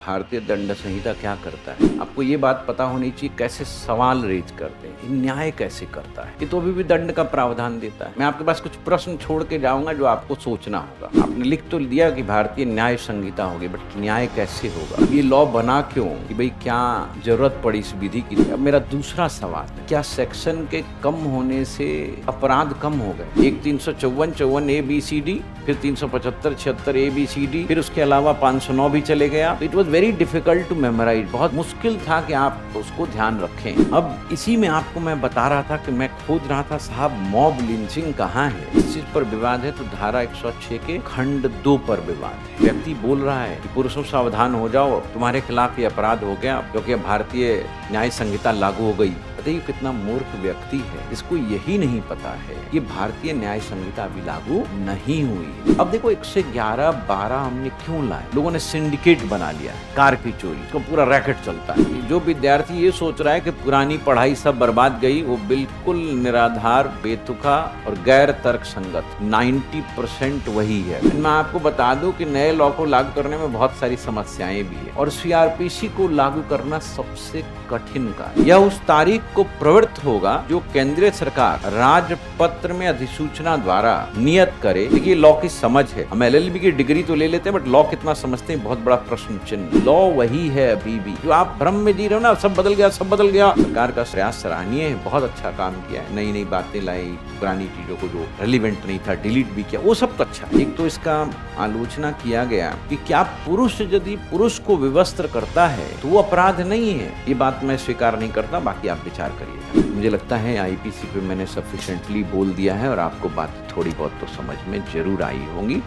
भारतीय दंड संहिता क्या करता है, आपको ये बात पता होनी चाहिए। कैसे सवाल रेज करते हैं, न्याय कैसे करता है, ये तो अभी भी दंड का प्रावधान देता है। मैं आपके पास कुछ प्रश्न छोड़ के जाऊंगा जो आपको सोचना होगा। आपने लिख तो दिया कि भारतीय न्याय संहिता होगी, बट न्याय कैसे होगा, ये लॉ बना क्यों, कि भाई क्या जरूरत पड़ी इस विधि की। अब मेरा दूसरा सवाल, क्या सेक्शन के कम होने से अपराध कम हो गए? एक 354 ABCD, फिर 375 76 ABCD, फिर उसके अलावा 509 भी चले गया। It was very difficult to memorise, बहुत मुश्किल था कि आप उसको ध्यान रखें। अब इसी में आपको मैं बता रहा था कि मैं खोज रहा था साहब मॉब लिंचिंग कहाँ है। इस चीज पर विवाद है तो धारा 106 के खंड 2 पर विवाद है। व्यक्ति बोल रहा है कि पुरुषों सावधान हो जाओ, तुम्हारे खिलाफ ये अपराध हो गया क्योंकि भारतीय न्याय संहिता लागू हो गई। बताइए कितना मूर्ख व्यक्ति है, इसको यही नहीं पता है ये भारतीय न्याय संहिता अभी लागू नहीं हुई। अब देखो 111, 12 हमने क्यों लाए? लोगों ने सिंडिकेट बना लिया, कार की चोरी, तो पूरा रैकेट चलता है। जो विद्यार्थी ये सोच रहा है कि पुरानी पढ़ाई सब बर्बाद गई, वो बिल्कुल निराधार, बेतुका और गैर तर्क संगत। 90% वही है। मैं आपको बता दूं कि नए लॉ को लागू करने में बहुत सारी समस्याएं भी है, और CRPC को लागू करना सबसे कठिन कार्य। यह उस तारीख को प्रवृत्त होगा जो केंद्रीय सरकार राजपत्र में अधिसूचना द्वारा नियत करे। देखिए लॉ की समझ है, हम LLB की डिग्री तो ले लेते हैं, बट लॉ कितना समझते हैं बहुत बड़ा प्रश्न चिन्ह। लॉ वही है अभी भी, जो आप भ्रम में जी रहे हो ना, सब बदल गया सब बदल गया। सरकार का प्रयास सराहनीय है, बहुत अच्छा काम किया है, नई नई बातें लाई, पुरानी चीजों को जो रेलिवेंट नहीं था डिलीट भी किया, वो सब तो अच्छा है। एक तो इसका आलोचना किया गया कि क्या पुरुष यदि पुरुष को विवस्त्र करता है तो वो अपराध नहीं है। ये बात मैं स्वीकार नहीं करता, बाकी आप विचार करिए। मुझे लगता है IPC पे मैंने सफिशिएंटली बोल दिया है और आपको बात थोड़ी बहुत तो समझ में जरूर आई होंगी।